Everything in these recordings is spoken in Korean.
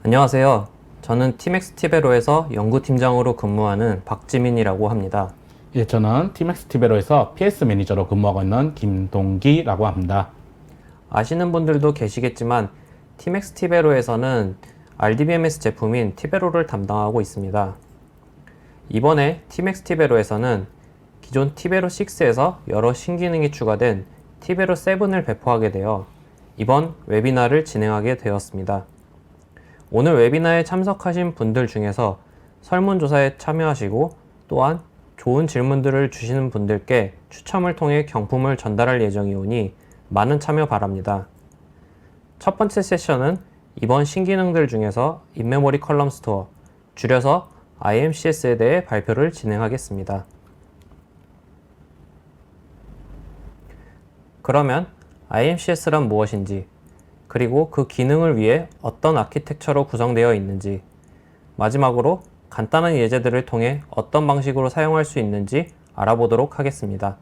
안녕하세요. 저는 팀엑스 티베로에서 연구팀장으로 근무하는 박지민이라고 합니다. 예, 저는 팀엑스 티베로에서 PS 매니저로 근무하고 있는 김동기라고 합니다. 아시는 분들도 계시겠지만 팀엑스 티베로에서는 RDBMS 제품인 티베로를 담당하고 있습니다. 이번에 팀엑스 티베로에서는 기존 티베로 6에서 여러 신기능이 추가된 티베로 7을 배포하게 되어 이번 웨비나를 진행하게 되었습니다. 오늘 웨비나에 참석하신 분들 중에서 설문조사에 참여하시고 또한 좋은 질문들을 주시는 분들께 추첨을 통해 경품을 전달할 예정이오니 많은 참여 바랍니다. 첫 번째 세션은 이번 신기능들 중에서 인메모리 컬럼 스토어, 줄여서 IMCS에 대해 발표를 진행하겠습니다. 그러면 IMCS란 무엇인지, 그리고 그 기능을 위해 어떤 아키텍처로 구성되어 있는지, 마지막으로 간단한 예제들을 통해 어떤 방식으로 사용할 수 있는지 알아보도록 하겠습니다.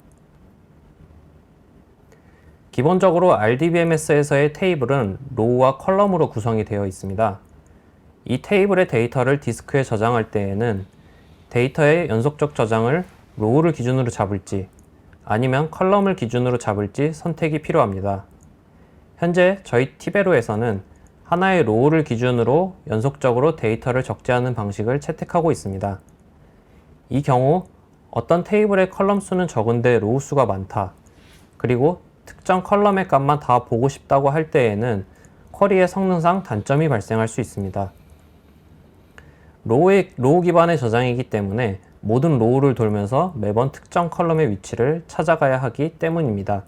기본적으로 RDBMS에서의 테이블은 로우와 컬럼으로 구성이 되어 있습니다. 이 테이블의 데이터를 디스크에 저장할 때에는 데이터의 연속적 저장을 로우를 기준으로 잡을지 아니면 컬럼을 기준으로 잡을지 선택이 필요합니다. 현재 저희 티베로에서는 하나의 로우를 기준으로 연속적으로 데이터를 적재하는 방식을 채택하고 있습니다. 이 경우 어떤 테이블의 컬럼 수는 적은데 로우 수가 많다, 그리고 특정 컬럼의 값만 다 보고 싶다고 할 때에는 쿼리의 성능상 단점이 발생할 수 있습니다. 로우 기반의 저장이기 때문에 모든 로우를 돌면서 매번 특정 컬럼의 위치를 찾아가야 하기 때문입니다.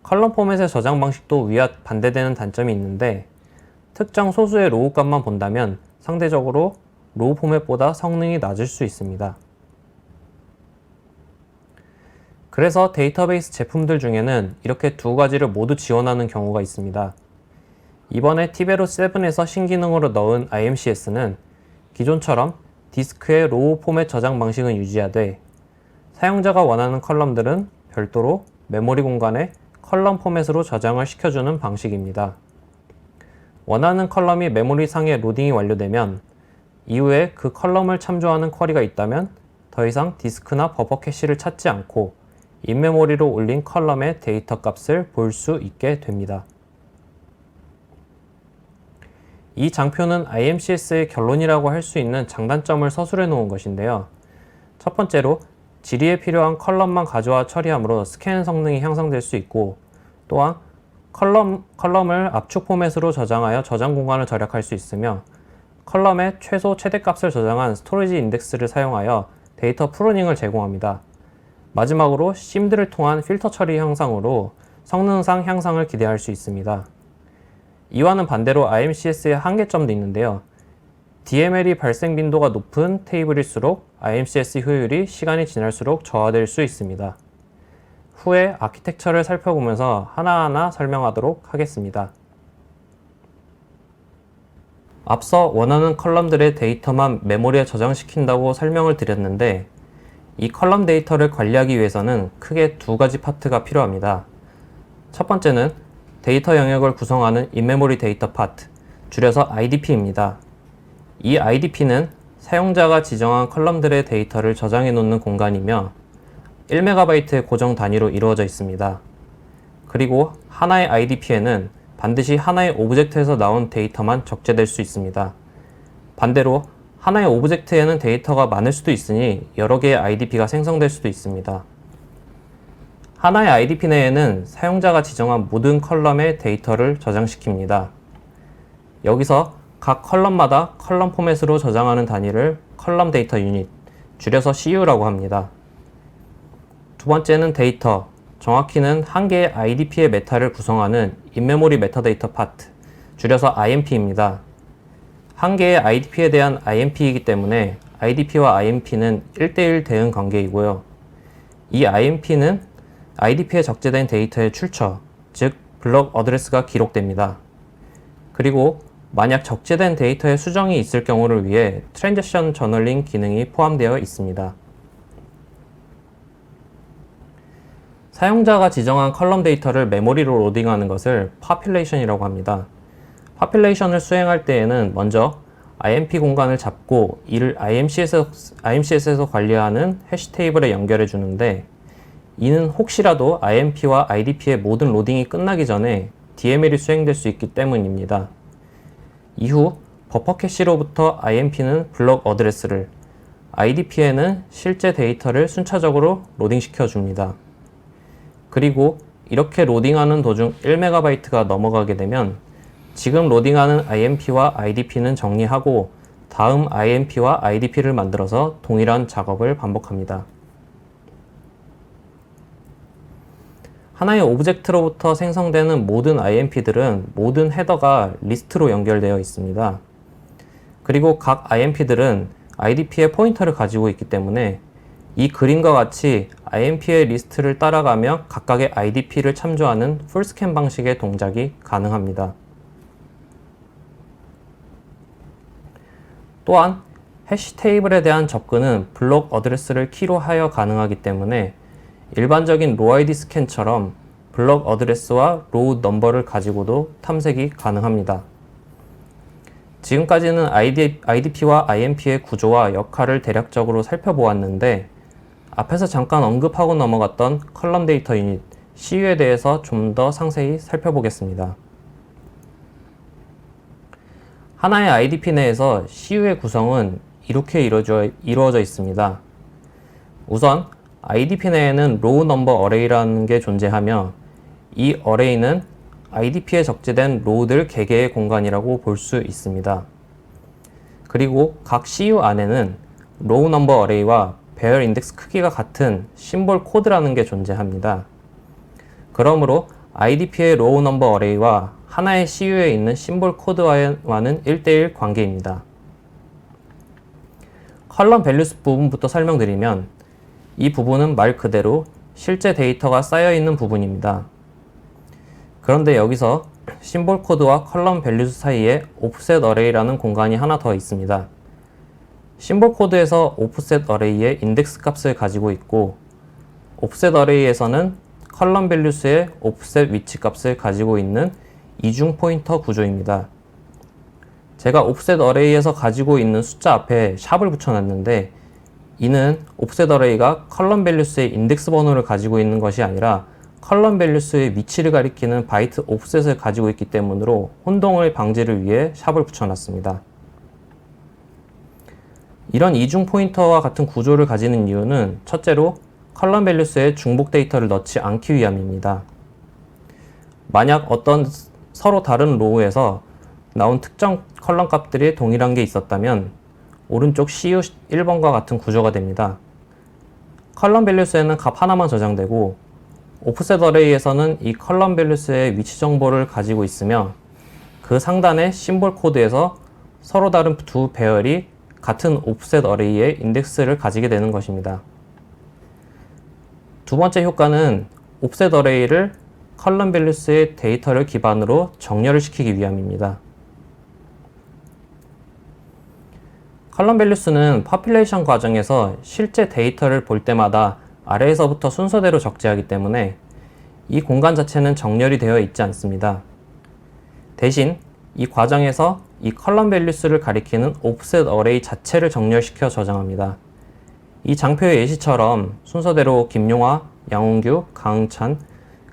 컬럼 포맷의 저장 방식도 위와 반대되는 단점이 있는데 특정 소수의 로우 값만 본다면 상대적으로 로우 포맷보다 성능이 낮을 수 있습니다. 그래서 데이터베이스 제품들 중에는 이렇게 두 가지를 모두 지원하는 경우가 있습니다. 이번에 티베로 7에서 신기능으로 넣은 IMCS는 기존처럼 디스크의 로우 포맷 저장 방식은 유지하되 사용자가 원하는 컬럼들은 별도로 메모리 공간에 컬럼 포맷으로 저장을 시켜주는 방식입니다. 원하는 컬럼이 메모리상에 로딩이 완료되면 이후에 그 컬럼을 참조하는 쿼리가 있다면 더 이상 디스크나 버퍼 캐시를 찾지 않고 인메모리로 올린 컬럼의 데이터 값을 볼 수 있게 됩니다. 이 장표는 IMCS의 결론이라고 할 수 있는 장단점을 서술해 놓은 것인데요. 첫 번째로 질의에 필요한 컬럼만 가져와 처리하므로 스캔 성능이 향상될 수 있고, 또한 컬럼을 압축 포맷으로 저장하여 저장 공간을 절약할 수 있으며 컬럼의 최소 최대값을 저장한 스토리지 인덱스를 사용하여 데이터 프루닝을 제공합니다. 마지막으로 심들을 통한 필터 처리 향상으로 성능상 향상을 기대할 수 있습니다. 이와는 반대로 IMCS의 한계점도 있는데요. DML이 발생 빈도가 높은 테이블일수록 IMCS 효율이 시간이 지날수록 저하될 수 있습니다. 후에 아키텍처를 살펴보면서 하나하나 설명하도록 하겠습니다. 앞서 원하는 컬럼들의 데이터만 메모리에 저장시킨다고 설명을 드렸는데 이 컬럼 데이터를 관리하기 위해서는 크게 두 가지 파트가 필요합니다. 첫 번째는 데이터 영역을 구성하는 인메모리 데이터 파트, 줄여서 IDP입니다. 이 IDP는 사용자가 지정한 컬럼들의 데이터를 저장해 놓는 공간이며 1MB의 고정 단위로 이루어져 있습니다. 그리고 하나의 IDP에는 반드시 하나의 오브젝트에서 나온 데이터만 적재될 수 있습니다. 반대로 하나의 오브젝트에는 데이터가 많을 수도 있으니 여러 개의 IDP가 생성될 수도 있습니다. 하나의 IDP 내에는 사용자가 지정한 모든 컬럼의 데이터를 저장시킵니다. 여기서 각 컬럼마다 컬럼 포맷으로 저장하는 단위를 컬럼 데이터 유닛, 줄여서 CU라고 합니다. 두 번째는 데이터, 정확히는 한 개의 IDP의 메타를 구성하는 인메모리 메타데이터 파트, 줄여서 IMP입니다. 한 개의 IDP에 대한 IMP이기 때문에 IDP와 IMP는 1:1 대응 관계이고요. 이 IMP는 IDP에 적재된 데이터의 출처, 즉 블럭 어드레스가 기록됩니다. 그리고 만약 적재된 데이터의 수정이 있을 경우를 위해 트랜지션 저널링 기능이 포함되어 있습니다. 사용자가 지정한 컬럼 데이터를 메모리로 로딩하는 것을 파퓰레이션이라고 합니다. 파퓰레이션을 수행할 때에는 먼저 IMP 공간을 잡고 이를 IMCS에서 관리하는 해시 테이블에 연결해 주는데, 이는 혹시라도 IMP와 IDP의 모든 로딩이 끝나기 전에 DML이 수행될 수 있기 때문입니다. 이후 버퍼 캐시로부터 IMP는 블록 어드레스를, IDP에는 실제 데이터를 순차적으로 로딩시켜 줍니다. 그리고 이렇게 로딩하는 도중 1MB가 넘어가게 되면 지금 로딩하는 IMP와 IDP는 정리하고 다음 IMP와 IDP를 만들어서 동일한 작업을 반복합니다. 하나의 오브젝트로부터 생성되는 모든 IMP들은 모든 헤더가 리스트로 연결되어 있습니다. 그리고 각 IMP들은 IDP의 포인터를 가지고 있기 때문에 이 그림과 같이 IMP의 리스트를 따라가며 각각의 IDP를 참조하는 풀스캔 방식의 동작이 가능합니다. 또한 해시 테이블에 대한 접근은 블록 어드레스를 키로 하여 가능하기 때문에 일반적인 로아이디 스캔처럼 블록 어드레스와 로우 넘버를 가지고도 탐색이 가능합니다. 지금까지는 IDP와 IMP의 구조와 역할을 대략적으로 살펴보았는데, 앞에서 잠깐 언급하고 넘어갔던 컬럼 데이터 유닛 CU에 대해서 좀 더 상세히 살펴보겠습니다. 하나의 IDP 내에서 CU의 구성은 이렇게 이루어져 있습니다. 우선 IDP 내에는 로우 넘버 어레이라는 게 존재하며, 이 어레이는 IDP에 적재된 로우들 개개의 공간이라고 볼 수 있습니다. 그리고 각 CU 안에는 로우 넘버 어레이와 배열 인덱스 크기가 같은 심볼 코드라는 게 존재합니다. 그러므로 IDP의 로우 넘버 어레이와 하나의 CU에 있는 심볼 코드와는 1대1 관계입니다. 컬럼 밸류스 부분부터 설명드리면, 이 부분은 말 그대로 실제 데이터가 쌓여있는 부분입니다. 그런데 여기서 심볼 코드와 컬럼 밸류스 사이에 오프셋 어레이라는 공간이 하나 더 있습니다. 심볼 코드에서 오프셋 어레이의 인덱스 값을 가지고 있고, 오프셋 어레이에서는 컬럼 밸류스의 오프셋 위치 값을 가지고 있는 이중 포인터 구조입니다. 제가 오프셋 어레이에서 가지고 있는 숫자 앞에 샵을 붙여놨는데, 이는 오프셋 어레이가 컬럼 밸류스의 인덱스 번호를 가지고 있는 것이 아니라 컬럼 밸류스의 위치를 가리키는 바이트 오프셋을 가지고 있기 때문으로 혼동을 방지를 위해 샵을 붙여놨습니다. 이런 이중 포인터와 같은 구조를 가지는 이유는 첫째로 컬럼 밸류스에 중복 데이터를 넣지 않기 위함입니다. 만약 어떤 서로 다른 로우에서 나온 특정 컬럼 값들이 동일한 게 있었다면 오른쪽 CU 1번과 같은 구조가 됩니다. 컬럼 밸류스에는 값 하나만 저장되고, 오프셋 어레이에서는 이 컬럼 밸류스의 위치 정보를 가지고 있으며 그 상단의 심볼 코드에서 서로 다른 두 배열이 같은 오프셋 어레이의 인덱스를 가지게 되는 것입니다. 두 번째 효과는 오프셋 어레이를 컬럼 밸류스의 데이터를 기반으로 정렬을 시키기 위함입니다. 컬럼 밸류스는 파퓰레이션 과정에서 실제 데이터를 볼 때마다 아래에서부터 순서대로 적재하기 때문에 이 공간 자체는 정렬이 되어 있지 않습니다. 대신 이 과정에서 이 컬럼 밸류스를 가리키는 오프셋 어레이 자체를 정렬시켜 저장합니다. 이 장표의 예시처럼 순서대로 김용화, 양홍규, 강흥찬,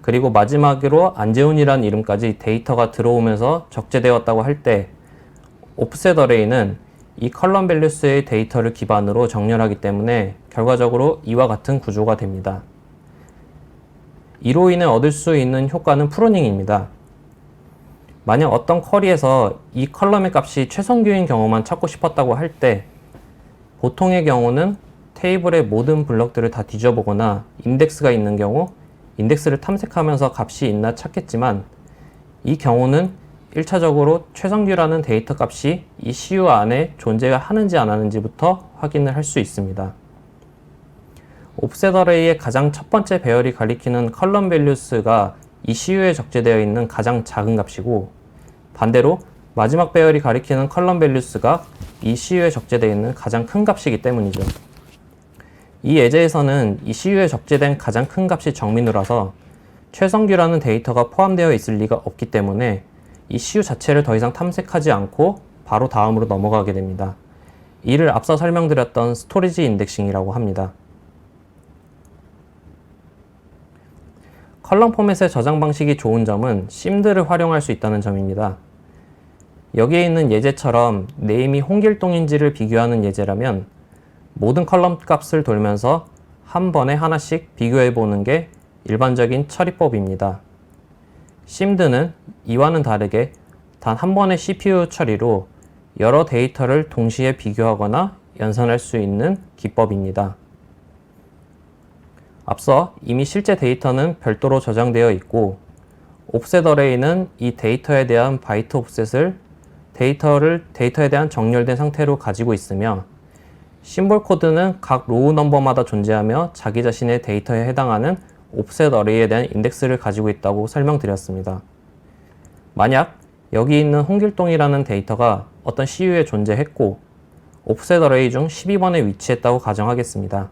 그리고 마지막으로 안재훈이라는 이름까지 데이터가 들어오면서 적재되었다고 할 때, 오프셋 어레이는 이 컬럼 밸류스의 데이터를 기반으로 정렬하기 때문에 결과적으로 이와 같은 구조가 됩니다. 이로 인해 얻을 수 있는 효과는 프로닝입니다. 만약 어떤 쿼리에서 이 컬럼의 값이 최성규인 경우만 찾고 싶었다고 할 때, 보통의 경우는 테이블의 모든 블럭들을 다 뒤져보거나 인덱스가 있는 경우 인덱스를 탐색하면서 값이 있나 찾겠지만, 이 경우는 1차적으로 최성규라는 데이터 값이 이 CU 안에 존재하는지 안 하는지부터 확인을 할 수 있습니다. 오프셋 어레이의 가장 첫 번째 배열이 가리키는 컬럼 밸류스가 이 CU에 적재되어 있는 가장 작은 값이고, 반대로 마지막 배열이 가리키는 컬럼 밸류스가 이 CU에 적재되어 있는 가장 큰 값이기 때문이죠. 이 예제에서는 이 CU에 적재된 가장 큰 값이 정민우라서 최성규라는 데이터가 포함되어 있을 리가 없기 때문에 이 CU 자체를 더 이상 탐색하지 않고 바로 다음으로 넘어가게 됩니다. 이를 앞서 설명드렸던 스토리지 인덱싱이라고 합니다. 컬럼 포맷의 저장 방식이 좋은 점은 심드를 활용할 수 있다는 점입니다. 여기에 있는 예제처럼 네임이 홍길동인지를 비교하는 예제라면 모든 컬럼 값을 돌면서 한 번에 하나씩 비교해 보는 게 일반적인 처리법입니다. 심드는 이와는 다르게 단 한 번의 CPU 처리로 여러 데이터를 동시에 비교하거나 연산할 수 있는 기법입니다. 앞서 이미 실제 데이터는 별도로 저장되어 있고 옵셋 어레이는 이 데이터에 대한 바이트 옵셋을 데이터에 대한 정렬된 상태로 가지고 있으며 심볼 코드는 각 로우 넘버마다 존재하며 자기 자신의 데이터에 해당하는 옵셋 어레이에 대한 인덱스를 가지고 있다고 설명드렸습니다. 만약 여기 있는 홍길동이라는 데이터가 어떤 CU에 존재했고 옵셋 어레이 중 12번에 위치했다고 가정하겠습니다.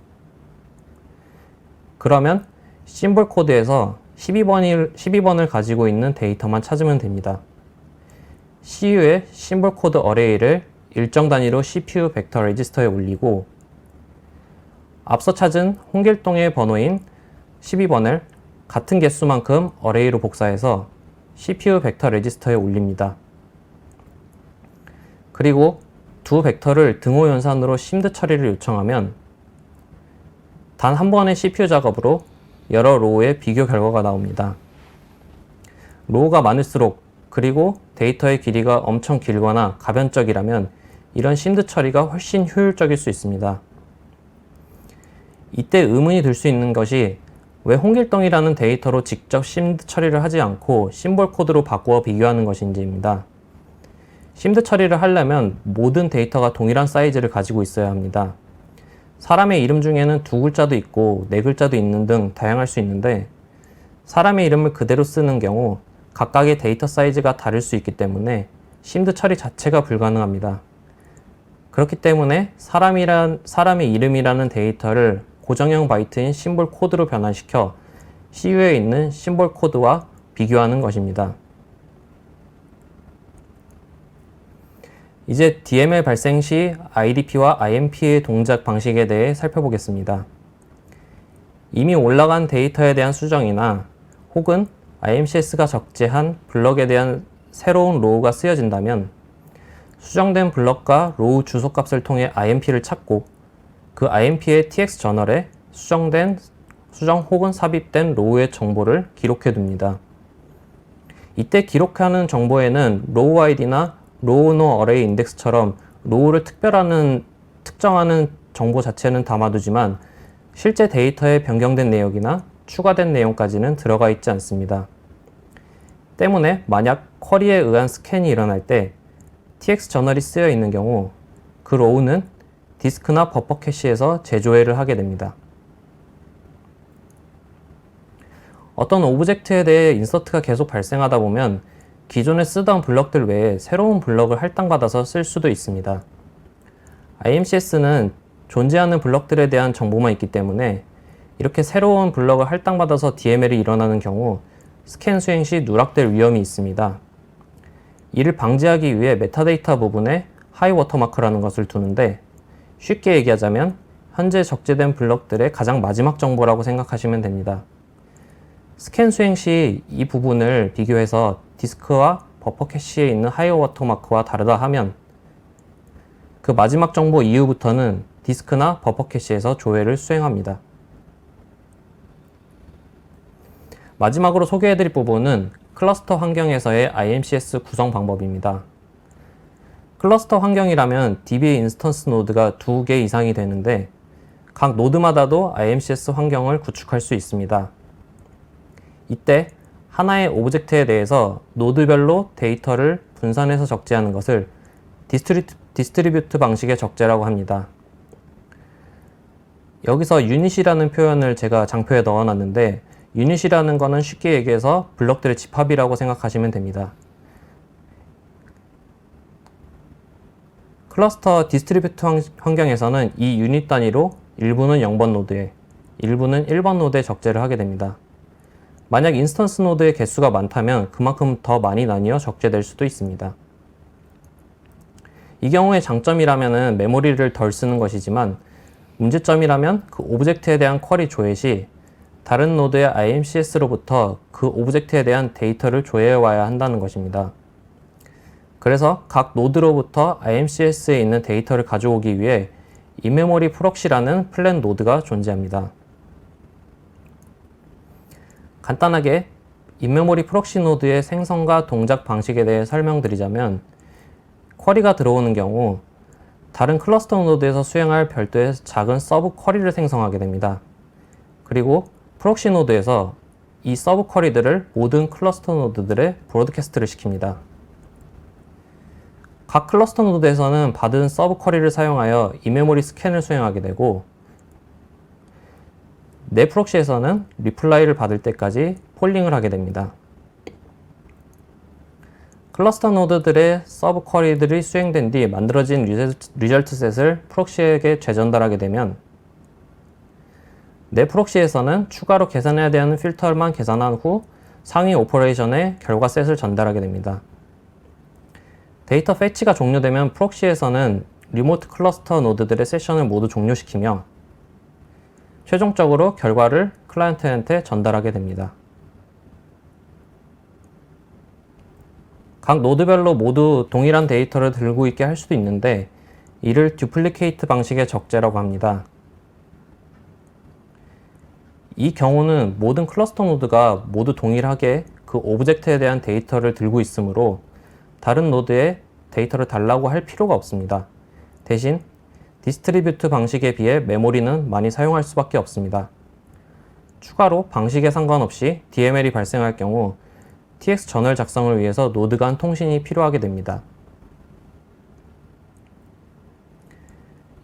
그러면 심볼 코드에서 12번을 가지고 있는 데이터만 찾으면 됩니다. CU의 심볼 코드 어레이를 일정 단위로 CPU 벡터 레지스터에 올리고 앞서 찾은 홍길동의 번호인 12번을 같은 개수만큼 어레이로 복사해서 CPU 벡터 레지스터에 올립니다. 그리고 두 벡터를 등호 연산으로 심드 처리를 요청하면 단 한 번의 CPU 작업으로 여러 로우의 비교 결과가 나옵니다. 로우가 많을수록 그리고 데이터의 길이가 엄청 길거나 가변적이라면 이런 심드 처리가 훨씬 효율적일 수 있습니다. 이때 의문이 들 수 있는 것이 왜 홍길동이라는 데이터로 직접 심드 처리를 하지 않고 심볼 코드로 바꾸어 비교하는 것인지입니다. 심드 처리를 하려면 모든 데이터가 동일한 사이즈를 가지고 있어야 합니다. 사람의 이름 중에는 두 글자도 있고 네 글자도 있는 등 다양할 수 있는데 사람의 이름을 그대로 쓰는 경우 각각의 데이터 사이즈가 다를 수 있기 때문에 심드 처리 자체가 불가능합니다. 그렇기 때문에 사람의 이름이라는 데이터를 고정형 바이트인 심볼 코드로 변환시켜 CU에 있는 심볼 코드와 비교하는 것입니다. 이제 DML 발생 시 IDP와 IMP의 동작 방식에 대해 살펴보겠습니다. 이미 올라간 데이터에 대한 수정이나 혹은 IMCS가 적재한 블럭에 대한 새로운 로우가 쓰여진다면 수정된 블럭과 로우 주소값을 통해 IMP를 찾고 그 IMP의 TX 저널에 수정 혹은 삽입된 로우의 정보를 기록해 둡니다. 이때 기록하는 정보에는 로우 아이디나 로우 노 어레이 인덱스처럼 로우를 특정하는 정보 자체는 담아두지만 실제 데이터에 변경된 내역이나 추가된 내용까지는 들어가 있지 않습니다. 때문에 만약 쿼리에 의한 스캔이 일어날 때 TX 저널이 쓰여 있는 경우 그 로우는 디스크나 버퍼 캐시에서 재조회를 하게 됩니다. 어떤 오브젝트에 대해 인서트가 계속 발생하다 보면 기존에 쓰던 블럭들 외에 새로운 블럭을 할당받아서 쓸 수도 있습니다. IMCS는 존재하는 블럭들에 대한 정보만 있기 때문에 이렇게 새로운 블럭을 할당받아서 DML이 일어나는 경우 스캔 수행 시 누락될 위험이 있습니다. 이를 방지하기 위해 메타데이터 부분에 하이 워터마크라는 것을 두는데 쉽게 얘기하자면 현재 적재된 블럭들의 가장 마지막 정보라고 생각하시면 됩니다. 스캔 수행 시 이 부분을 비교해서 디스크와 버퍼 캐시에 있는 하이 워터마크와 다르다 하면 그 마지막 정보 이후부터는 디스크나 버퍼 캐시에서 조회를 수행합니다. 마지막으로 소개해드릴 부분은 클러스터 환경에서의 IMCS 구성 방법입니다. 클러스터 환경이라면 DBA 인스턴스 노드가 2개 이상이 되는데 각 노드마다도 IMCS 환경을 구축할 수 있습니다. 이때 하나의 오브젝트에 대해서 노드별로 데이터를 분산해서 적재하는 것을 디스트리뷰트 방식의 적재라고 합니다. 여기서 유닛이라는 표현을 제가 장표에 넣어놨는데 유닛이라는 것은 쉽게 얘기해서 블럭들의 집합이라고 생각하시면 됩니다. 클러스터 디스트리뷰트 환경에서는 이 유닛 단위로 일부는 0번 노드에, 일부는 1번 노드에 적재를 하게 됩니다. 만약 인스턴스 노드의 개수가 많다면 그만큼 더 많이 나뉘어 적재될 수도 있습니다. 이 경우의 장점이라면 메모리를 덜 쓰는 것이지만 문제점이라면 그 오브젝트에 대한 쿼리 조회 시 다른 노드의 IMCS로부터 그 오브젝트에 대한 데이터를 조회해 와야 한다는 것입니다. 그래서 각 노드로부터 IMCS에 있는 데이터를 가져오기 위해 인메모리 프록시라는 플랜 노드가 존재합니다. 간단하게 인메모리 프록시 노드의 생성과 동작 방식에 대해 설명드리자면 쿼리가 들어오는 경우 다른 클러스터 노드에서 수행할 별도의 작은 서브 쿼리를 생성하게 됩니다. 그리고 프록시 노드에서 이 서브 쿼리들을 모든 클러스터 노드들에 브로드캐스트를 시킵니다. 각 클러스터 노드에서는 받은 서브 쿼리를 사용하여 인메모리 스캔을 수행하게 되고 내 프록시에서는 리플라이를 받을 때까지 폴링을 하게 됩니다. 클러스터 노드들의 서브 쿼리들이 수행된 뒤 만들어진 리절트 셋을 프록시에게 재전달하게 되면 내 프록시에서는 추가로 계산해야 되는 필터만 계산한 후 상위 오퍼레이션의 결과 셋을 전달하게 됩니다. 데이터 패치가 종료되면 프록시에서는 리모트 클러스터 노드들의 세션을 모두 종료시키며 최종적으로 결과를 클라이언트한테 전달하게 됩니다. 각 노드별로 모두 동일한 데이터를 들고 있게 할 수도 있는데 이를 듀플리케이트 방식의 적재라고 합니다. 이 경우는 모든 클러스터 노드가 모두 동일하게 그 오브젝트에 대한 데이터를 들고 있으므로 다른 노드에 데이터를 달라고 할 필요가 없습니다. 대신 디스트리뷰트 방식에 비해 메모리는 많이 사용할 수밖에 없습니다. 추가로 방식에 상관없이 DML이 발생할 경우 TX 저널 작성을 위해서 노드 간 통신이 필요하게 됩니다.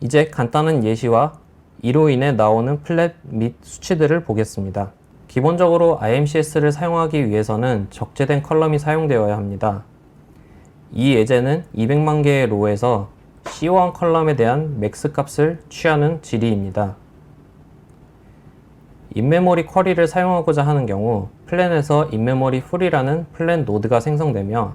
이제 간단한 예시와 이로 인해 나오는 플랫 및 수치들을 보겠습니다. 기본적으로 IMCS를 사용하기 위해서는 적재된 컬럼이 사용되어야 합니다. 이 예제는 200만 개의 로에서 C1 컬럼에 대한 맥스 값을 취하는 질의입니다. 인메모리 쿼리를 사용하고자 하는 경우 플랜에서 인메모리 풀이라는 플랜 노드가 생성되며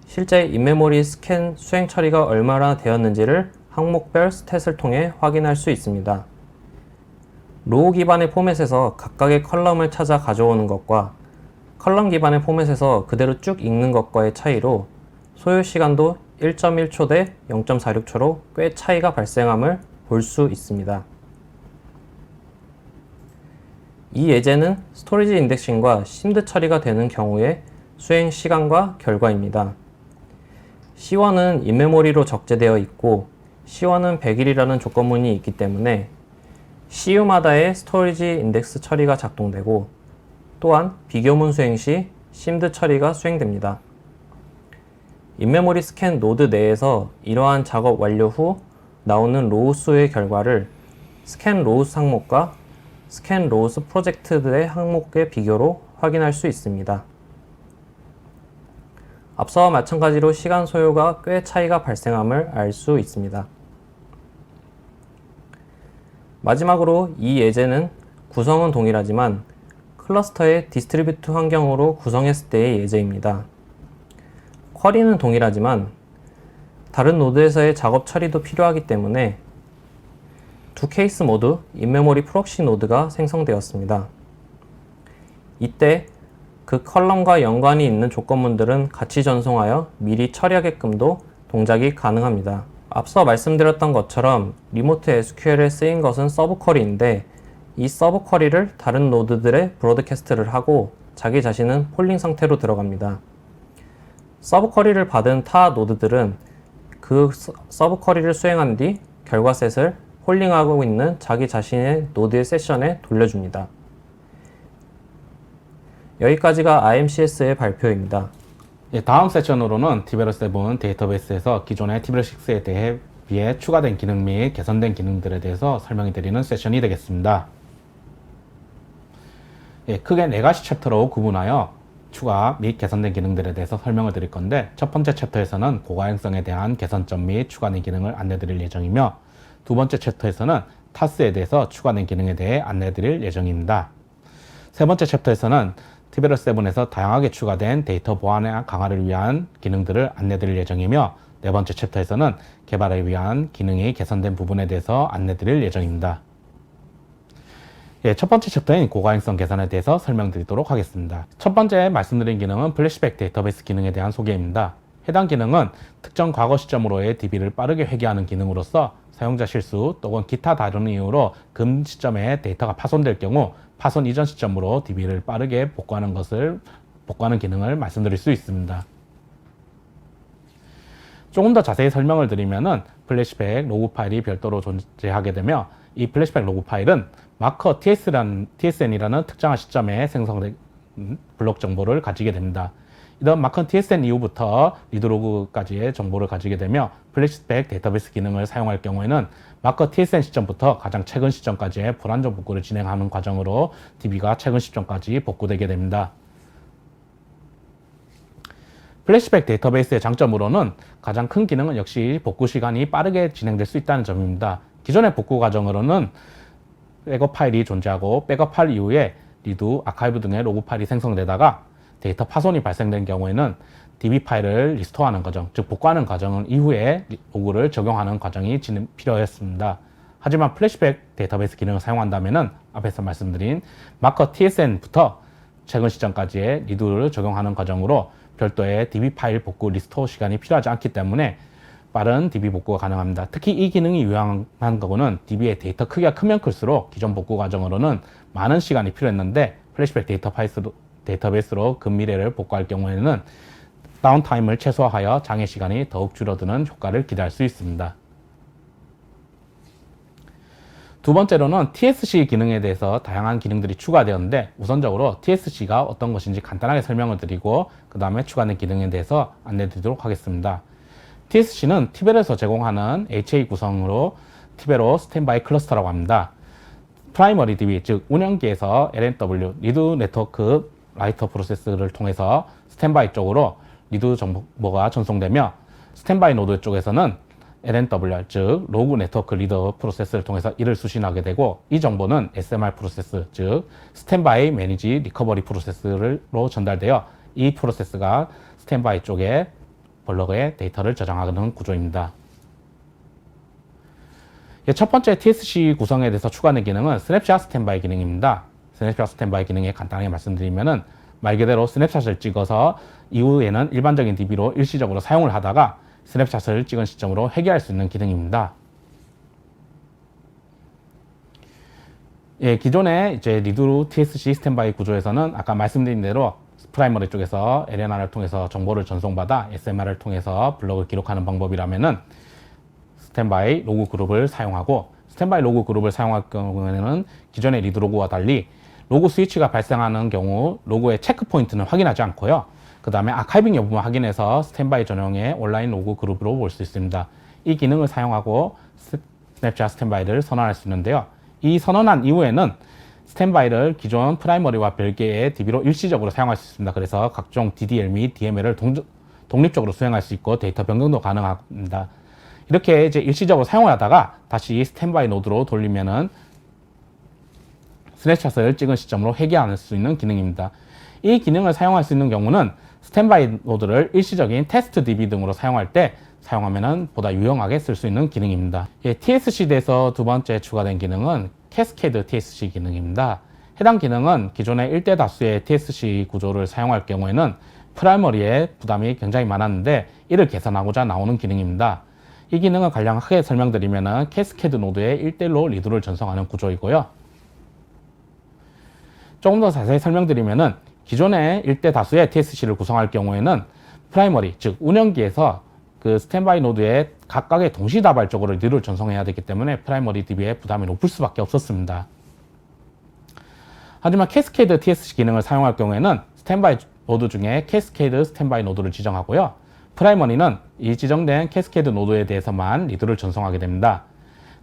실제 인메모리 스캔 수행 처리가 얼마나 되었는지를 항목별 스탯을 통해 확인할 수 있습니다. 로우 기반의 포맷에서 각각의 컬럼을 찾아 가져오는 것과 컬럼 기반의 포맷에서 그대로 쭉 읽는 것과의 차이로 소요 시간도 1.1초 대 0.46초로 꽤 차이가 발생함을 볼 수 있습니다. 이 예제는 스토리지 인덱싱과 심드 처리가 되는 경우의 수행 시간과 결과입니다. C1은 인메모리로 적재되어 있고 C1은 100일이라는 조건문이 있기 때문에 CU마다의 스토리지 인덱스 처리가 작동되고 또한 비교문 수행 시 심드 처리가 수행됩니다. 인메모리 스캔 노드 내에서 이러한 작업 완료 후 나오는 로우 수의 결과를 스캔 로우스 항목과 스캔 로우스 프로젝트들의 항목의 비교로 확인할 수 있습니다. 앞서와 마찬가지로 시간 소요가 꽤 차이가 발생함을 알 수 있습니다. 마지막으로 이 예제는 구성은 동일하지만 클러스터의 디스트리뷰트 환경으로 구성했을 때의 예제입니다. 쿼리는 동일하지만 다른 노드에서의 작업 처리도 필요하기 때문에 두 케이스 모두 인메모리 프록시 노드가 생성되었습니다. 이때 그 컬럼과 연관이 있는 조건문들은 같이 전송하여 미리 처리하게끔도 동작이 가능합니다. 앞서 말씀드렸던 것처럼 리모트 SQL에 쓰인 것은 서브 쿼리인데 이 서브 쿼리를 다른 노드들에 브로드캐스트를 하고 자기 자신은 폴링 상태로 들어갑니다. 서브 쿼리를 받은 타 노드들은 그 서브 쿼리를 수행한 뒤 결과 셋을 폴링하고 있는 자기 자신의 노드의 세션에 돌려줍니다. 여기까지가 IMCS의 발표입니다. 다음 세션으로는 TBL7 데이터베이스에서 기존의 TBL6에 대해 비해 추가된 기능 및 개선된 기능들에 대해서 설명해 드리는 세션이 되겠습니다. 크게 4가지 챕터로 구분하여 추가 및 개선된 기능들에 대해서 설명을 드릴 건데 첫 번째 챕터에서는 고가행성에 대한 개선점 및 추가된 기능을 안내 드릴 예정이며 두 번째 챕터에서는 타스에 대해서 추가된 기능에 대해 안내 드릴 예정입니다. 세 번째 챕터에서는 티베러 7에서 다양하게 추가된 데이터 보안 강화를 위한 기능들을 안내드릴 예정이며, 네 번째 챕터에서는 개발을 위한 기능이 개선된 부분에 대해서 안내드릴 예정입니다. 첫 번째 챕터인 고가행성 계산에 대해서 설명드리도록 하겠습니다. 첫 번째 말씀드린 기능은 플래시백 데이터베이스 기능에 대한 소개입니다. 해당 기능은 특정 과거 시점으로의 DB를 빠르게 회귀하는 기능으로서 사용자 실수 또는 기타 다른 이유로 금 시점에 데이터가 파손될 경우 파손 이전 시점으로 DB를 빠르게 복구하는 기능을 말씀드릴 수 있습니다. 조금 더 자세히 설명을 드리면은 플래시백 로그 파일이 별도로 존재하게 되며, 이 플래시백 로그 파일은 마커 TSN이라는 특정한 시점에 생성된 블록 정보를 가지게 됩니다. 이런 마커 TSN 이후부터 리드로그까지의 정보를 가지게 되며, 플래시백 데이터베이스 기능을 사용할 경우에는 마커 TSN 시점부터 가장 최근 시점까지의 불안정 복구를 진행하는 과정으로 DB가 최근 시점까지 복구되게 됩니다. 플래시백 데이터베이스의 장점으로는 가장 큰 기능은 역시 복구 시간이 빠르게 진행될 수 있다는 점입니다. 기존의 복구 과정으로는 백업 파일이 존재하고 백업 파일 이후에 리드, 아카이브 등의 로그 파일이 생성되다가 데이터 파손이 발생된 경우에는 DB 파일을 리스토어하는 과정, 즉 복구하는 과정 이후에 로그를 적용하는 과정이 필요했습니다. 하지만 플래시백 데이터베이스 기능을 사용한다면 앞에서 말씀드린 마커 TSN부터 최근 시점까지의 리드를 적용하는 과정으로 별도의 DB 파일 복구 리스토어 시간이 필요하지 않기 때문에 빠른 DB 복구가 가능합니다. 특히 이 기능이 유용한 거는 DB의 데이터 크기가 크면 클수록 기존 복구 과정으로는 많은 시간이 필요했는데, 플래시백 데이터베이스로 근미래를 복구할 경우에는 다운타임을 최소화하여 장애 시간이 더욱 줄어드는 효과를 기대할 수 있습니다. 두 번째로는 TSC 기능에 대해서 다양한 기능들이 추가되었는데, 우선적으로 TSC가 어떤 것인지 간단하게 설명을 드리고 그 다음에 추가된 기능에 대해서 안내드리도록 하겠습니다. TSC는 티베로에서 제공하는 HA 구성으로 티베로 스탠바이 클러스터라고 합니다. 프라이머리 DB, 즉 운영기에서 LNW, 리드 네트워크 라이터 프로세스를 통해서 스탠바이 쪽으로 리드 정보가 전송되며, 스탠바이 노드 쪽에서는 LNWR, 즉 로그 네트워크 리더 프로세스를 통해서 이를 수신하게 되고, 이 정보는 SMR 프로세스, 즉 스탠바이 매니지 리커버리 프로세스로 전달되어 이 프로세스가 스탠바이 쪽에 블럭에 데이터를 저장하는 구조입니다. 첫 번째 TSC 구성에 대해서 추가된 기능은 스냅샷 스탠바이 기능입니다. 스냅샷 스탠바이 기능에 간단하게 말씀드리면은 말 그대로 스냅샷을 찍어서 이후에는 일반적인 DB로 일시적으로 사용을 하다가 스냅샷을 찍은 시점으로 회귀할 수 있는 기능입니다. 기존의 이제 리드 TSC 스탠바이 구조에서는 아까 말씀드린 대로 프라이머리 쪽에서 LNR을 통해서 정보를 전송받아 SMR을 통해서 블록을 기록하는 방법이라면은 스탠바이 로그 그룹을 사용하고, 스탠바이 로그 그룹을 사용할 경우에는 기존의 리드 로그와 달리 로그 스위치가 발생하는 경우 로그의 체크 포인트는 확인하지 않고요. 그 다음에 아카이빙 여부만 확인해서 스탠바이 전용의 온라인 로그 그룹으로 볼 수 있습니다. 이 기능을 사용하고 스냅샷 스탠바이를 선언할 수 있는데요. 이 선언한 이후에는 스탠바이를 기존 프라이머리와 별개의 DB로 일시적으로 사용할 수 있습니다. 그래서 각종 DDL 및 DML을 독립적으로 수행할 수 있고 데이터 변경도 가능합니다. 이렇게 이제 일시적으로 사용을 하다가 다시 스탠바이 노드로 돌리면은 스냅샷을 찍은 시점으로 회귀할 수 있는 기능입니다. 이 기능을 사용할 수 있는 경우는 스탠바이 노드를 일시적인 테스트 DB 등으로 사용할 때 사용하면은 보다 유용하게 쓸 수 있는 기능입니다. TSC에서 두 번째 추가된 기능은 캐스케이드 TSC 기능입니다. 해당 기능은 기존의 1대 다수의 TSC 구조를 사용할 경우에는 프라이머리에 부담이 굉장히 많았는데 이를 개선하고자 나오는 기능입니다. 이 기능을 간략하게 설명드리면 캐스케이드 노드에 1대1로 리드를 전송하는 구조이고요. 조금 더 자세히 설명드리면 기존의 1대 다수의 TSC를 구성할 경우에는 프라이머리, 즉 운영기에서 그 스탠바이 노드에 각각의 동시다발적으로 리드를 전송해야 되기 때문에 프라이머리 DB의 부담이 높을 수밖에 없었습니다. 하지만 캐스케이드 TSC 기능을 사용할 경우에는 스탠바이 노드 중에 캐스케이드 스탠바이 노드를 지정하고요. 프라이머리는 이 지정된 캐스케이드 노드에 대해서만 리드를 전송하게 됩니다.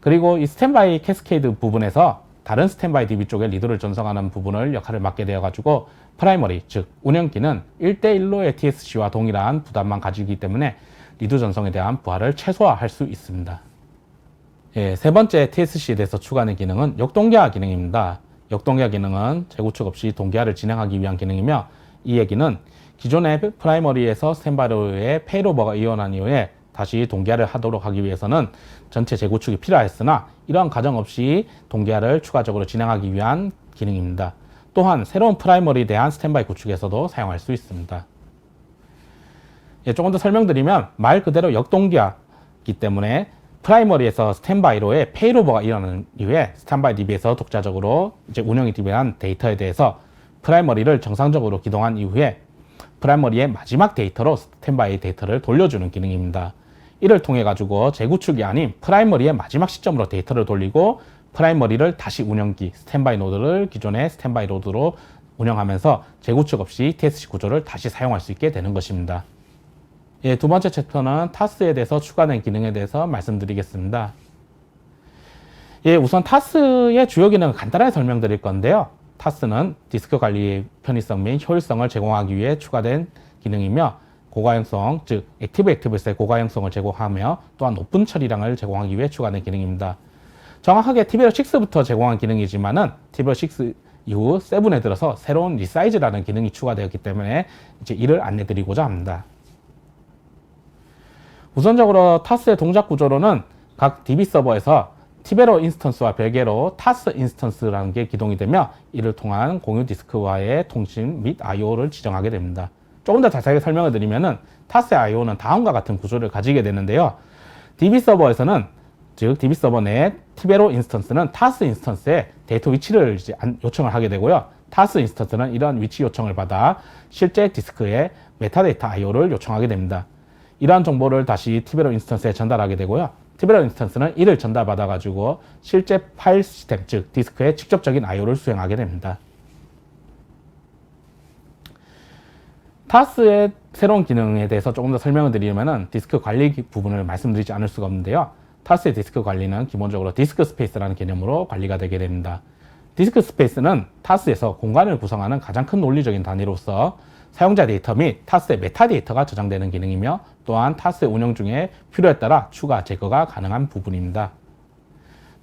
그리고 이 스탠바이 캐스케이드 부분에서 다른 스탠바이 DB 쪽에 리드를 전송하는 부분을 역할을 맡게 되어가지고 프라이머리, 즉 운영기는 1대1로의 TSC와 동일한 부담만 가지기 때문에 리드 전송에 대한 부하를 최소화할 수 있습니다. 세 번째 TSC에 대해서 추가하는 기능은 역동기화 기능입니다. 역동기화 기능은 재구축 없이 동기화를 진행하기 위한 기능이며, 이 얘기는 기존의 프라이머리에서 스탠바이로의 페일오버가 일어난 이후에 다시 동기화를 하도록 하기 위해서는 전체 재구축이 필요했으나 이러한 과정 없이 동기화를 추가적으로 진행하기 위한 기능입니다. 또한 새로운 프라이머리에 대한 스탠바이 구축에서도 사용할 수 있습니다. 조금 더 설명드리면 말 그대로 역동기화이기 때문에 프라이머리에서 스탠바이로의 페일오버가 일어나는 이후에 스탠바이 DB에서 독자적으로 운영이 DB한 데이터에 대해서 프라이머리를 정상적으로 기동한 이후에 프라이머리의 마지막 데이터로 스탠바이 데이터를 돌려주는 기능입니다. 이를 통해 가지고 재구축이 아닌 프라이머리의 마지막 시점으로 데이터를 돌리고 프라이머리를 다시 운영기 스탠바이 노드를 기존의 스탠바이 노드로 운영하면서 재구축 없이 TSC 구조를 다시 사용할 수 있게 되는 것입니다. 두 번째 챕터는 타스에 대해서 추가된 기능에 대해서 말씀드리겠습니다. 우선 타스의 주요 기능을 간단하게 설명드릴 건데요. 타스는 디스크 관리 편의성 및 효율성을 제공하기 위해 추가된 기능이며, 고가형성, 즉 액티브의 고가형성을 제공하며 또한 높은 처리량을 제공하기 위해 추가된 기능입니다. 정확하게 TBL 6부터 제공한 기능이지만은 TBL 6 이후 7에 들어서 새로운 리사이즈라는 기능이 추가되었기 때문에 이를 안내드리고자 합니다. 우선적으로 타스의 동작 구조로는 각 DB 서버에서 티베로 인스턴스와 별개로 타스 인스턴스라는 게 기동이 되며, 이를 통한 공유 디스크와의 통신 및 I/O를 지정하게 됩니다. 조금 더 자세하게 설명을 드리면은 타스의 I/O는 다음과 같은 구조를 가지게 되는데요. DB 서버에서는, 즉 DB 서버 내 티베로 인스턴스는 타스 인스턴스에 데이터 위치를 요청을 하게 되고요. 타스 인스턴스는 이러한 위치 요청을 받아 실제 디스크에 메타데이터 I/O를 요청하게 됩니다. 이러한 정보를 다시 티베로 인스턴스에 전달하게 되고요. 티베로 인스턴스는 이를 전달받아 가지고 실제 파일 시스템, 즉 디스크에 직접적인 I/O를 수행하게 됩니다. 타스의 새로운 기능에 대해서 조금 더 설명을 드리면은 디스크 관리 부분을 말씀드리지 않을 수가 없는데요. 타스의 디스크 관리는 기본적으로 디스크 스페이스라는 개념으로 관리가 되게 됩니다. 디스크 스페이스는 타스에서 공간을 구성하는 가장 큰 논리적인 단위로서 사용자 데이터 및 타스의 메타데이터가 저장되는 기능이며, 또한 타스의 운영 중에 필요에 따라 추가, 제거가 가능한 부분입니다.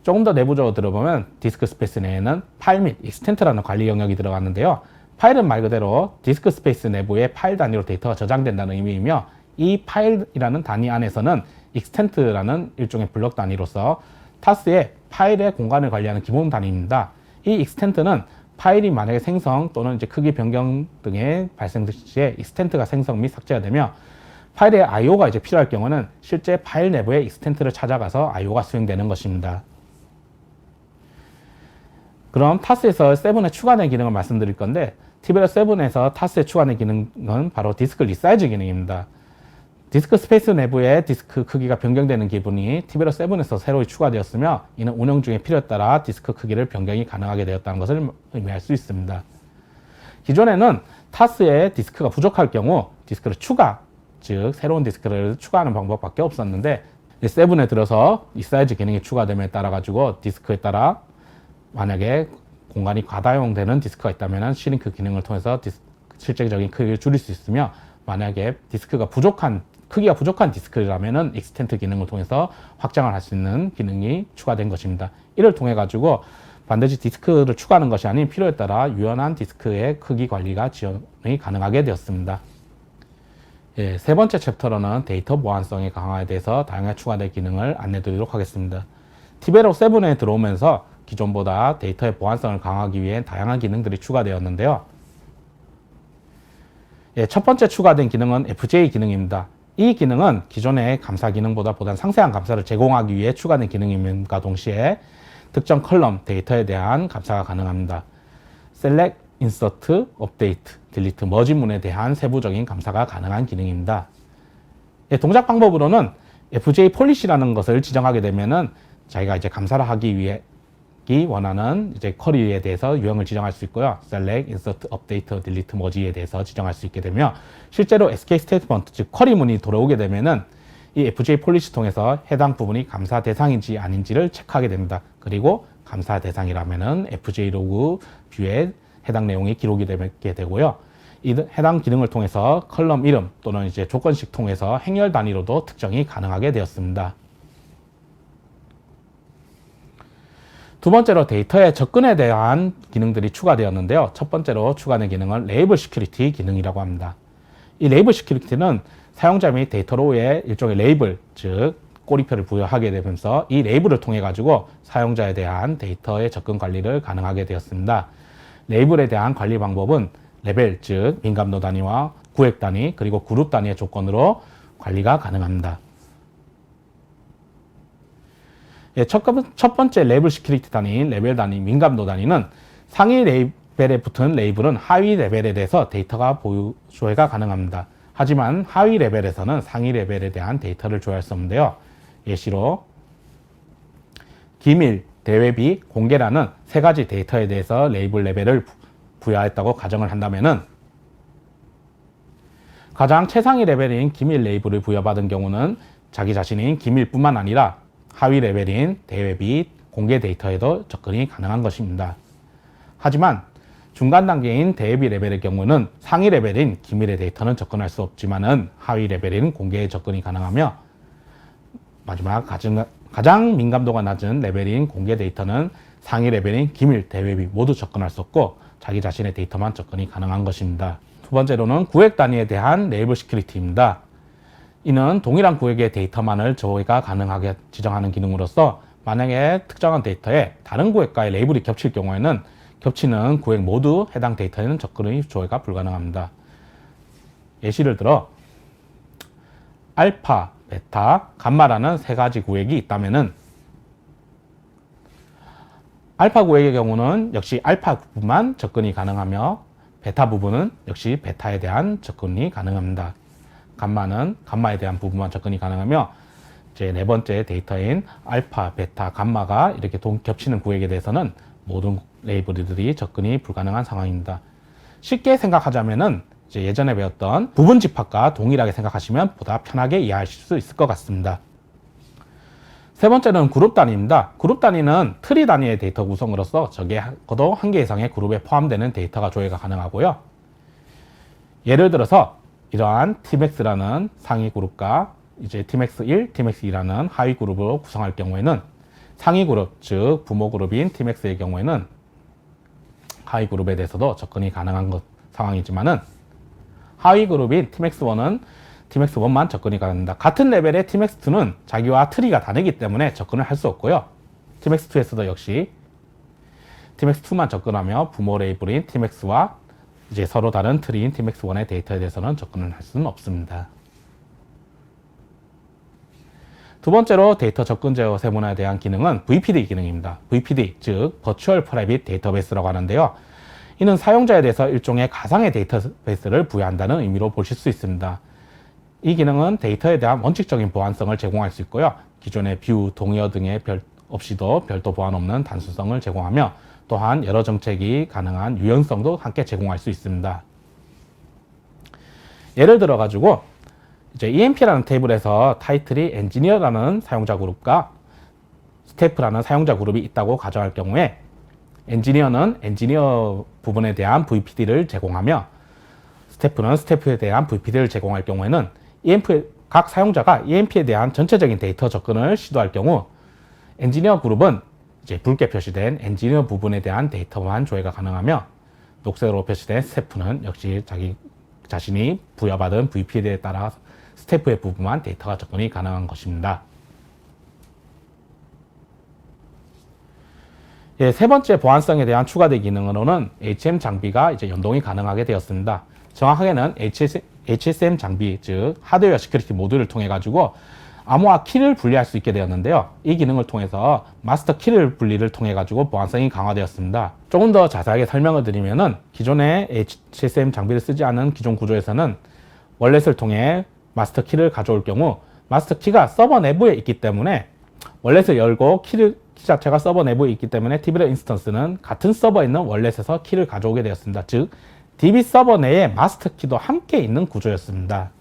조금 더 내부적으로 들어보면 디스크 스페이스 내에는 파일 및 익스텐트라는 관리 영역이 들어갔는데요. 파일은 말 그대로 디스크 스페이스 내부의 파일 단위로 데이터가 저장된다는 의미이며, 이 파일이라는 단위 안에서는 익스텐트라는 일종의 블록 단위로서 타스의 파일의 공간을 관리하는 기본 단위입니다. 이 익스텐트는 파일이 만약에 생성 또는 크기 변경 등의 발생 시에 익스텐트가 생성 및 삭제가 되며, 파일의 I/O가 필요할 경우는 실제 파일 내부의 익스텐트를 찾아가서 I/O가 수행되는 것입니다. 그럼 타스에서 7에 추가된 기능을 말씀드릴 건데, TBL 7에서 타스에 추가된 기능은 바로 디스크 리사이즈 기능입니다. 디스크 스페이스 내부의 디스크 크기가 변경되는 기분이 TBL 7에서 새로 추가되었으며, 이는 운영 중의 필요에 따라 디스크 크기를 변경이 가능하게 되었다는 것을 의미할 수 있습니다. 기존에는 타스에 디스크가 부족할 경우 디스크를 추가, 즉 새로운 디스크를 추가하는 방법밖에 없었는데, 7에 들어서 리사이즈 기능이 추가됨에 따라 가지고 디스크에 따라 만약에 공간이 과다용되는 디스크가 있다면 슈링크 기능을 통해서 실제적인 크기를 줄일 수 있으며, 만약에 크기가 부족한 디스크라면 익스텐트 기능을 통해서 확장을 할 수 있는 기능이 추가된 것입니다. 이를 통해 가지고 반드시 디스크를 추가하는 것이 아닌 필요에 따라 유연한 디스크의 크기 관리가 지원이 가능하게 되었습니다. 세 번째 챕터로는 데이터 보안성의 강화에 대해서 다양하게 추가된 기능을 안내드리도록 하겠습니다. 티베로 7에 들어오면서 기존보다 데이터의 보안성을 강화하기 위해 다양한 기능들이 추가되었는데요. 첫 번째 추가된 기능은 FJ 기능입니다. 이 기능은 기존의 감사 기능보다 상세한 감사를 제공하기 위해 추가된 기능임과 동시에 특정 컬럼 데이터에 대한 감사가 가능합니다. Select, Insert, Update, Delete, 머지문에 대한 세부적인 감사가 가능한 기능입니다. 동작 방법으로는 FJ 폴리시라는 것을 지정하게 되면은 자기가 감사를 하기 위해 원하는 쿼리에 대해서 유형을 지정할 수 있고요. Select, Insert, Update, Delete, Merge에 대해서 지정할 수 있게 되며, 실제로 SK 스테이트먼트, 즉 쿼리문이 들어오게 되면은 이 FJ 폴리시 통해서 해당 부분이 감사 대상인지 아닌지를 체크하게 됩니다. 그리고 감사 대상이라면은 FJ 로그 뷰에 해당 내용이 기록이 되게 되고요. 이 해당 기능을 통해서 컬럼 이름 또는 조건식 통해서 행렬 단위로도 특정이 가능하게 되었습니다. 두 번째로 데이터의 접근에 대한 기능들이 추가되었는데요. 첫 번째로 추가된 기능은 레이블 시큐리티 기능이라고 합니다. 이 레이블 시큐리티는 사용자 및 데이터로의 일종의 레이블, 즉 꼬리표를 부여하게 되면서 이 레이블을 통해 가지고 사용자에 대한 데이터의 접근 관리를 가능하게 되었습니다. 레이블에 대한 관리 방법은 레벨, 즉 민감도 단위와 구획 단위, 그리고 그룹 단위의 조건으로 관리가 가능합니다. 첫 번째 레이블 시큐리티 단위인 레벨 단위, 민감도 단위는 상위 레벨에 붙은 레이블은 하위 레벨에 대해서 데이터가 조회가 가능합니다. 하지만 하위 레벨에서는 상위 레벨에 대한 데이터를 조회할 수 없는데요. 예시로 기밀, 대외비, 공개라는 세 가지 데이터에 대해서 레이블 레벨을 부여했다고 가정을 한다면은 가장 최상위 레벨인 기밀 레이블을 부여받은 경우는 자기 자신인 기밀뿐만 아니라 하위 레벨인 대외비, 공개 데이터에도 접근이 가능한 것입니다. 하지만 중간 단계인 대외비 레벨의 경우는 상위 레벨인 기밀의 데이터는 접근할 수 없지만은 하위 레벨인 공개에 접근이 가능하며 마지막 가장 민감도가 낮은 레벨인 공개 데이터는 상위 레벨인 기밀, 대외비 모두 접근할 수 없고 자기 자신의 데이터만 접근이 가능한 것입니다. 두 번째로는 구획 단위에 대한 레이블 시큐리티입니다. 이는 동일한 구획의 데이터만을 조회가 가능하게 지정하는 기능으로서 만약에 특정한 데이터에 다른 구획과의 레이블이 겹칠 경우에는 겹치는 구획 모두 해당 데이터에는 접근의 조회가 불가능합니다. 예시를 들어 알파, 베타, 감마라는 세 가지 구획이 있다면은 알파 구획의 경우는 역시 알파 부분만 접근이 가능하며 베타 부분은 역시 베타에 대한 접근이 가능합니다. 감마는 감마에 대한 부분만 접근이 가능하며 이제 네 번째 데이터인 알파, 베타, 감마가 이렇게 겹치는 구획에 대해서는 모든 레이블들이 접근이 불가능한 상황입니다. 쉽게 생각하자면은 이제 예전에 배웠던 부분 집합과 동일하게 생각하시면 보다 편하게 이해하실 수 있을 것 같습니다. 세 번째는 그룹 단위입니다. 그룹 단위는 트리 단위의 데이터 구성으로서 적어도 한 개 이상의 그룹에 포함되는 데이터가 조회가 가능하고요. 예를 들어서 이러한 tmax라는 상위 그룹과 이제 tmax1, tmax2라는 하위 그룹으로 구성할 경우에는 상위 그룹, 즉 부모 그룹인 tmax의 경우에는 하위 그룹에 대해서도 접근이 가능한 상황이지만은 하위 그룹인 tmax1은 tmax1만 접근이 가능합니다. 같은 레벨의 tmax2는 자기와 트리가 다르기 때문에 접근을 할 수 없고요. tmax2에서도 역시 tmax2만 접근하며 부모 레이블인 tmax와 이제 서로 다른 트리인 tmax1의 데이터에 대해서는 접근을 할 수는 없습니다. 두 번째로 데이터 접근 제어 세분화에 대한 기능은 VPD 기능입니다. VPD, 즉 Virtual Private Database라고 하는데요. 이는 사용자에 대해서 일종의 가상의 데이터베이스를 부여한다는 의미로 보실 수 있습니다. 이 기능은 데이터에 대한 원칙적인 보안성을 제공할 수 있고요. 기존의 뷰, 동의어 등의 없이도 별도 보안 없는 단순성을 제공하며 또한 여러 정책이 가능한 유연성도 함께 제공할 수 있습니다. 예를 들어 가지고 이제 EMP라는 테이블에서 타이틀이 엔지니어라는 사용자 그룹과 스태프라는 사용자 그룹이 있다고 가정할 경우에 엔지니어는 엔지니어 부분에 대한 VPD를 제공하며 스태프는 스태프에 대한 VPD를 제공할 경우에는 각 사용자가 EMP에 대한 전체적인 데이터 접근을 시도할 경우 엔지니어 그룹은 이제 붉게 표시된 엔지니어 부분에 대한 데이터만 조회가 가능하며 녹색으로 표시된 스태프는 역시 자기 자신이 부여받은 VPD에 따라 스태프의 부분만 데이터가 접근이 가능한 것입니다. 예, 세 번째 보안성에 대한 추가된 기능으로는 HM 장비가 이제 연동이 가능하게 되었습니다. 정확하게는 HSM 장비, 즉 하드웨어 시큐리티 모듈을 통해 가지고 암호화 키를 분리할 수 있게 되었는데요. 이 기능을 통해서 마스터 키를 분리를 통해 가지고 보안성이 강화되었습니다. 조금 더 자세하게 설명을 드리면은 기존의 HSM 장비를 쓰지 않은 기존 구조에서는 월렛을 통해 마스터 키를 가져올 경우 마스터 키가 서버 내부에 있기 때문에 월렛을 열고 키 자체가 서버 내부에 있기 때문에 TBL 인스턴스는 같은 서버에 있는 월렛에서 키를 가져오게 되었습니다. 즉 DB 서버 내에 마스터 키도 함께 있는 구조였습니다.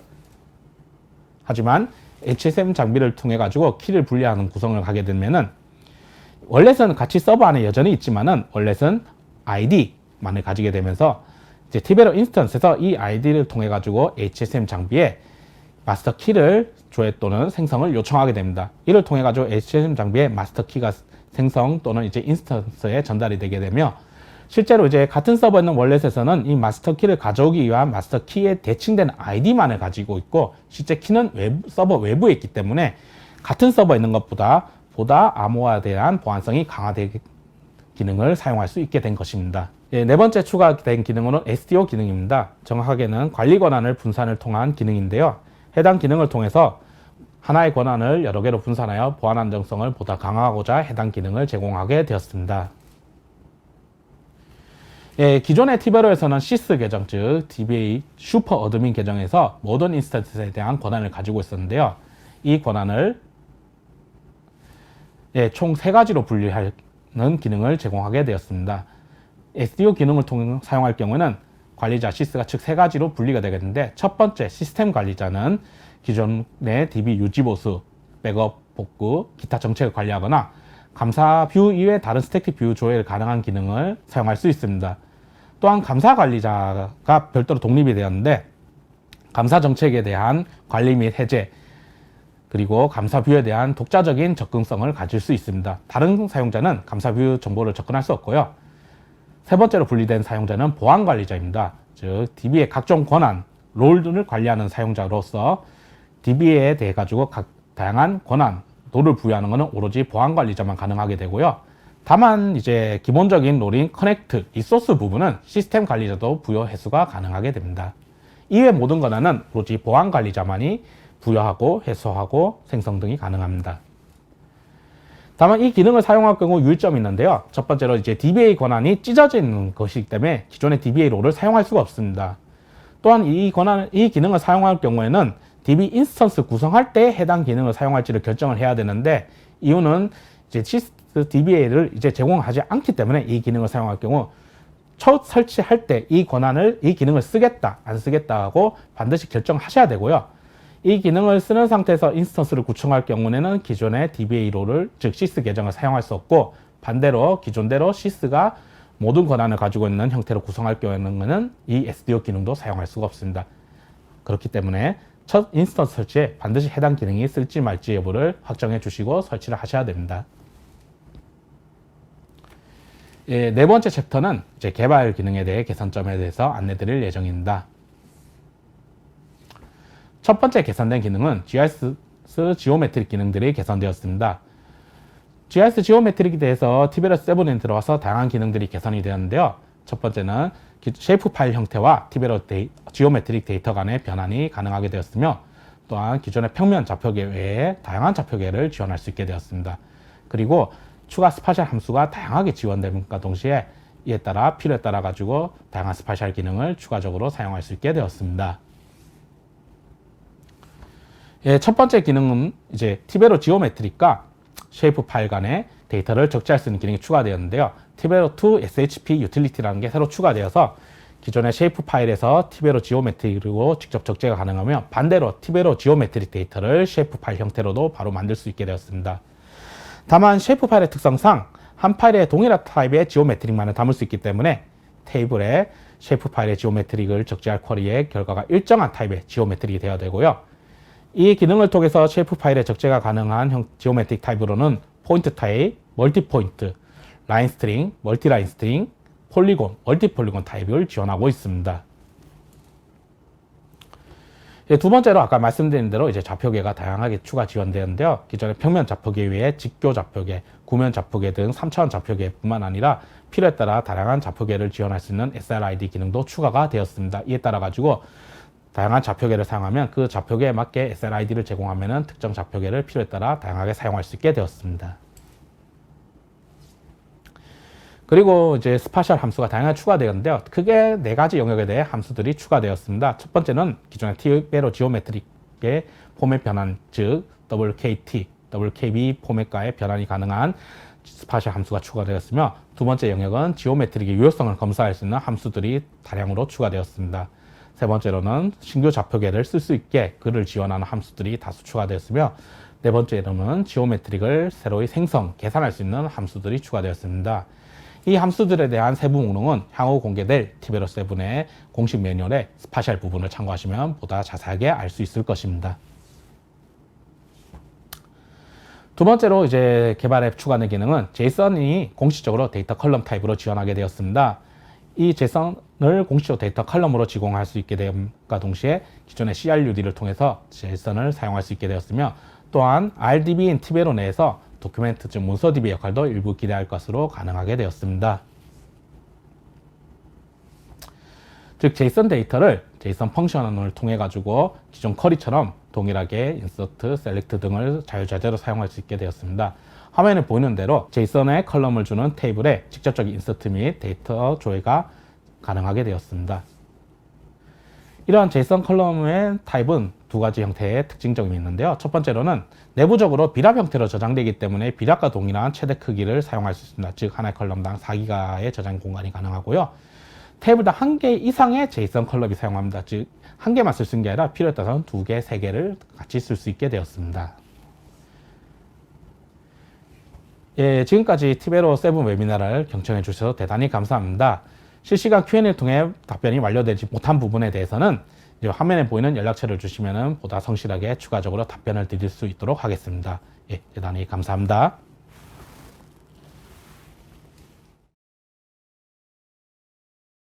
하지만 HSM 장비를 통해 가지고 키를 분리하는 구성을 하게 되면은 월렛은 같이 서버 안에 여전히 있지만은 월렛은 ID만을 가지게 되면서 이제 TBL 인스턴스에서 이 ID를 통해 가지고 HSM 장비에 마스터 키를 조회 또는 생성을 요청하게 됩니다. 이를 통해 가지고 HSM 장비에 마스터 키가 생성 또는 이제 인스턴스에 전달이 되게 되며, 실제로 이제 같은 서버에 있는 월렛에서는 이 마스터 키를 가져오기 위한 마스터 키에 대칭되는 아이디만을 가지고 있고, 실제 키는 서버 외부에 있기 때문에 같은 서버에 있는 것보다 암호화에 대한 보안성이 강화된 기능을 사용할 수 있게 된 것입니다. 네 번째 추가된 기능은 SDO 기능입니다. 정확하게는 관리 권한을 분산을 통한 기능인데요. 해당 기능을 통해서 하나의 권한을 여러 개로 분산하여 보안 안정성을 보다 강화하고자 해당 기능을 제공하게 되었습니다. 기존의 티베로에서는 시스 계정, 즉 DBA 슈퍼 어드민 계정에서 모든 인스턴스에 대한 권한을 가지고 있었는데요. 이 권한을 총 3가지로 분리하는 기능을 제공하게 되었습니다. SDO 기능을 통해 사용할 경우에는 관리자 시스가 즉 3가지로 분리가 되겠는데, 첫 번째 시스템 관리자는 기존의 DB 유지 보수, 백업, 복구, 기타 정책을 관리하거나 감사 뷰 이외 다른 스태틱 뷰 조회를 가능한 기능을 사용할 수 있습니다. 또한 감사 관리자가 별도로 독립이 되었는데, 감사 정책에 대한 관리 및 해제, 그리고 감사 뷰에 대한 독자적인 접근성을 가질 수 있습니다. 다른 사용자는 감사 뷰 정보를 접근할 수 없고요. 세 번째로 분리된 사용자는 보안 관리자입니다. 즉 DB의 각종 권한, 롤을 관리하는 사용자로서 DB에 대해 가지고 다양한 권한, 롤을 부여하는 것은 오로지 보안 관리자만 가능하게 되고요. 다만 이제 기본적인 롤인 커넥트, 리소스 부분은 시스템 관리자도 부여 해수가 가능하게 됩니다. 이외 모든 권한은 오로지 보안 관리자만이 부여하고 해소하고 생성 등이 가능합니다. 다만 이 기능을 사용할 경우 유의점이 있는데요. 첫 번째로 이제 DBA 권한이 찢어져 있는 것이기 때문에 기존의 DBA 롤을 사용할 수가 없습니다. 또한 이 기능을 사용할 경우에는 DB 인스턴스 구성할 때 해당 기능을 사용할지를 결정을 해야 되는데, 이유는 이제 DBA를 이제 제공하지 않기 때문에 이 기능을 사용할 경우 첫 설치할 때 이 기능을 쓰겠다, 안 쓰겠다 하고 반드시 결정하셔야 되고요. 이 기능을 쓰는 상태에서 인스턴스를 구축할 경우에는 기존의 DBA 롤을, 즉 시스 계정을 사용할 수 없고, 반대로 기존대로 시스가 모든 권한을 가지고 있는 형태로 구성할 경우에는 이 SDO 기능도 사용할 수가 없습니다. 그렇기 때문에 첫 인스턴스 설치에 반드시 해당 기능이 쓸지 말지 여부를 확정해 주시고 설치를 하셔야 됩니다. 네 번째 챕터는 이제 개발 기능에 대해 개선점에 대해서 안내드릴 예정입니다. 첫 번째 개선된 기능은 GIS 지오메트릭 기능들이 개선되었습니다. GIS 지오메트릭에 대해서 티베로스 7에 들어와서 다양한 기능들이 개선이 되었는데요. 첫 번째는 쉐이프 파일 형태와 티베로 지오메트릭 데이터 간의 변환이 가능하게 되었으며, 또한 기존의 평면 좌표계 외에 다양한 좌표계를 지원할 수 있게 되었습니다. 그리고 추가 스파셜 함수가 다양하게 지원됨과 동시에 이에 따라 필요에 따라 가지고 다양한 스파셜 기능을 추가적으로 사용할 수 있게 되었습니다. 첫 번째 기능은 이제 티베로 지오메트릭과 쉐이프 파일 간의 데이터를 적재할 수 있는 기능이 추가되었는데요. 티베로2 SHP 유틸리티라는 게 새로 추가되어서 기존의 쉐이프 파일에서 티베로 지오메트릭으로 직접 적재가 가능하며, 반대로 티베로 지오메트릭 데이터를 쉐이프 파일 형태로도 바로 만들 수 있게 되었습니다. 다만 쉐이프 파일의 특성상 한 파일에 동일한 타입의 지오메트릭만을 담을 수 있기 때문에 테이블에 쉐이프 파일의 지오메트릭을 적재할 쿼리의 결과가 일정한 타입의 지오메트릭이 되어야 되고요. 이 기능을 통해서 쉐이프 파일의 적재가 가능한 지오메트릭 타입으로는 포인트 타입, 멀티 포인트, 라인 스트링, 멀티 라인 스트링, 폴리곤, 멀티 폴리곤 타입을 지원하고 있습니다. 두 번째로 아까 말씀드린 대로 이제 좌표계가 다양하게 추가 지원되었는데요. 기존의 평면 좌표계 외에 직교 좌표계, 구면 좌표계 등 3차원 좌표계뿐만 아니라 필요에 따라 다양한 좌표계를 지원할 수 있는 SRID 기능도 추가가 되었습니다. 이에 따라 가지고 다양한 좌표계를 사용하면 그 좌표계에 맞게 SRID를 제공하면 특정 좌표계를 필요에 따라 다양하게 사용할 수 있게 되었습니다. 그리고 이제 스파셜 함수가 다양하게 추가되었는데요. 크게 4가지 영역에 대해 함수들이 추가되었습니다. 첫 번째는 기존의 티베로 지오메트릭의 포맷 변환, 즉 WKT, WKB 포맷과의 변환이 가능한 스파셜 함수가 추가되었으며, 두 번째 영역은 지오메트릭의 유효성을 검사할 수 있는 함수들이 다량으로 추가되었습니다. 세 번째로는 신규 좌표계를 쓸 수 있게 그를 지원하는 함수들이 다수 추가되었으며, 네 번째로는 지오메트릭을 새로이 생성, 계산할 수 있는 함수들이 추가되었습니다. 이 함수들에 대한 세부 목록은 향후 공개될 티베로 7의 공식 매뉴얼의 스파셜 부분을 참고하시면 보다 자세하게 알 수 있을 것입니다. 두 번째로 이제 개발에 추가된 기능은 제이슨이 공식적으로 데이터 컬럼 타입으로 지원하게 되었습니다. 이 제이슨을 공식적으로 데이터 컬럼으로 제공할 수 있게 됨과 동시에 기존의 CRUD를 통해서 제이슨을 사용할 수 있게 되었으며, 또한 RDB인 티베로 내에서 도큐멘트 즉 문서 DB 역할도 일부 기대할 것으로 가능하게 되었습니다. 즉 제이슨 데이터를 제이슨 펑션을 통해 가지고 기존 쿼리처럼 동일하게 인서트, 셀렉트 등을 자유자재로 사용할 수 있게 되었습니다. 화면에 보이는 대로 제이슨의 컬럼을 주는 테이블에 직접적인 인서트 및 데이터 조회가 가능하게 되었습니다. 이러한 제이슨 컬럼의 타입은 두 가지 형태의 특징점이 있는데요. 첫 번째로는 내부적으로 비랍 형태로 저장되기 때문에 비랍과 동일한 최대 크기를 사용할 수 있습니다. 즉 하나의 컬럼당 4기가의 저장 공간이 가능하고요. 테이블당 1개 이상의 제이슨 컬럼이 사용합니다. 즉, 한 개만 쓸 수 있는 게 아니라 필요에 따라서는 2개, 3개를 같이 쓸 수 있게 되었습니다. 예, 지금까지 티베로 7 웨비나를 경청해 주셔서 대단히 감사합니다. 실시간 Q&A를 통해 답변이 완료되지 못한 부분에 대해서는 이제 화면에 보이는 연락처를 주시면 보다 성실하게 추가적으로 답변을 드릴 수 있도록 하겠습니다. 예, 대단히 감사합니다.